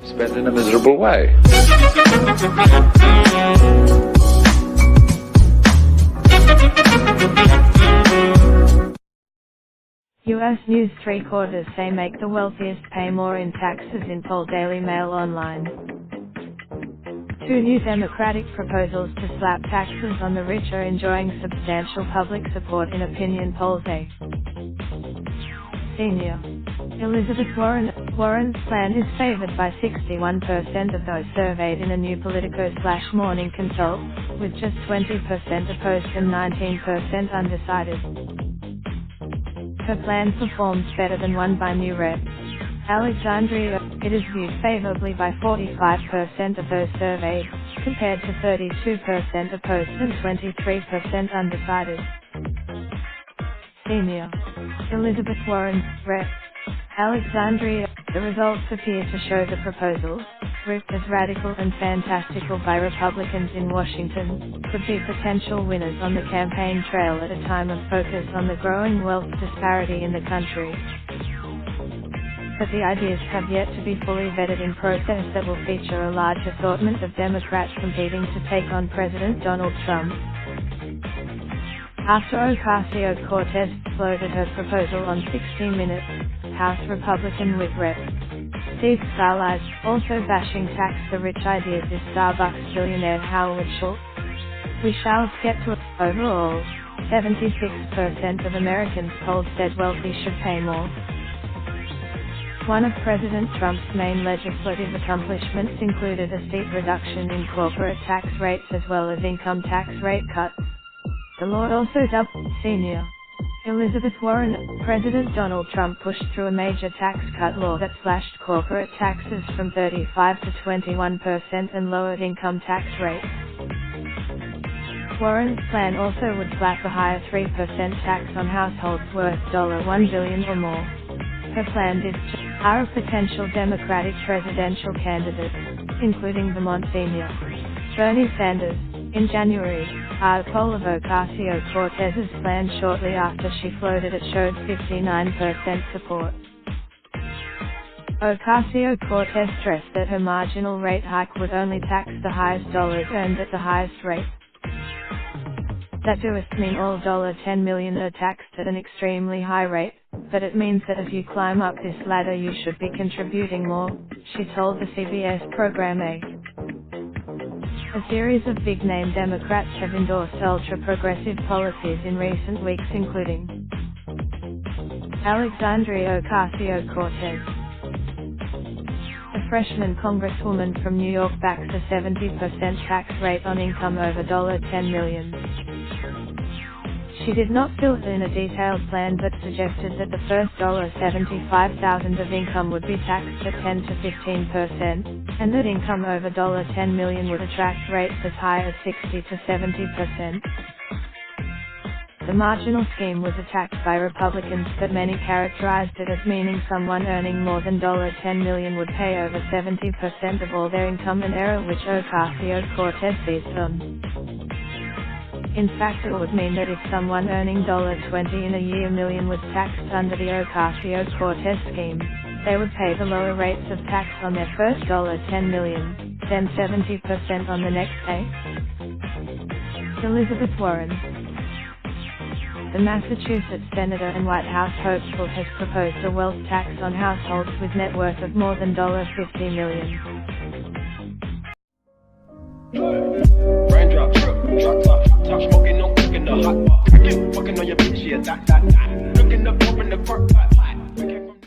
spent in a miserable way. U.S. News 3/4 say make the wealthiest pay more in taxes in poll. Daily Mail Online. Two new Democratic proposals to slap taxes on the rich are enjoying substantial public support in opinion polls. Senior Elizabeth Warren's plan is favored by 61% of those surveyed in a new Politico/Morning Consult, with just 20% opposed and 19% undecided. Her plan performs better than one by new Rep. Alexandria. It is viewed favorably by 45% of those surveyed, compared to 32% opposed and 23% undecided. Senior Elizabeth Warren, Rep. Alexandria. The results appear to show the proposals, ripped as radical and fantastical by Republicans in Washington, could be potential winners on the campaign trail at a time of focus on the growing wealth disparity in the country. But the ideas have yet to be fully vetted in process that will feature a large assortment of Democrats competing to take on President Donald Trump. After Ocasio-Cortez floated her proposal on 60 Minutes, House Republican Whip Rep. Steve Scalise, also bashing tax the rich ideas, is Starbucks billionaire Howard Schultz. We shall get to it. Overall, 76% of Americans polled said wealthy should pay more. One of President Trump's main legislative accomplishments included a steep reduction in corporate tax rates as well as income tax rate cuts. The law also dubbed Senior Elizabeth Warren. President Donald Trump pushed through a major tax cut law that slashed corporate taxes from 35% to 21% and lowered income tax rates. Warren's plan also would slap a higher 3% tax on households worth $1 billion or more. Her plan did are potential Democratic presidential candidates, including Vermont Senior Bernie Sanders, in January. A poll of Ocasio-Cortez's plan shortly after she floated it showed 59% support. Ocasio-Cortez stressed that her marginal rate hike would only tax the highest dollars earned at the highest rate. That does mean all $10 million are taxed at an extremely high rate, but it means that as you climb up this ladder you should be contributing more, she told the CBS program A series of big-name Democrats have endorsed ultra-progressive policies in recent weeks, including Alexandria Ocasio-Cortez. A freshman congresswoman from New York backs a 70% tax rate on income over $10 million. She did not fill in a detailed plan but suggested that the first $75,000 of income would be taxed at 10 to 15%, and that income over $10 million would attract rates as high as 60 to 70%. The marginal scheme was attacked by Republicans, but many characterized it as meaning someone earning more than $10 million would pay over 70% of all their income, an error which Ocasio-Cortez seized on. In fact, it would mean that if someone earning $20 in a year million was taxed under the Ocasio-Cortez scheme, they would pay the lower rates of tax on their first $10 million, then 70% on the next pay. Elizabeth Warren. The Massachusetts Senator and White House hopeful has proposed a wealth tax on households with net worth of more than $50 million. Raindrop, drop top smoking, no cooking the hot pot. Fucking on your bitch, yeah, that. Looking up, open the park pot.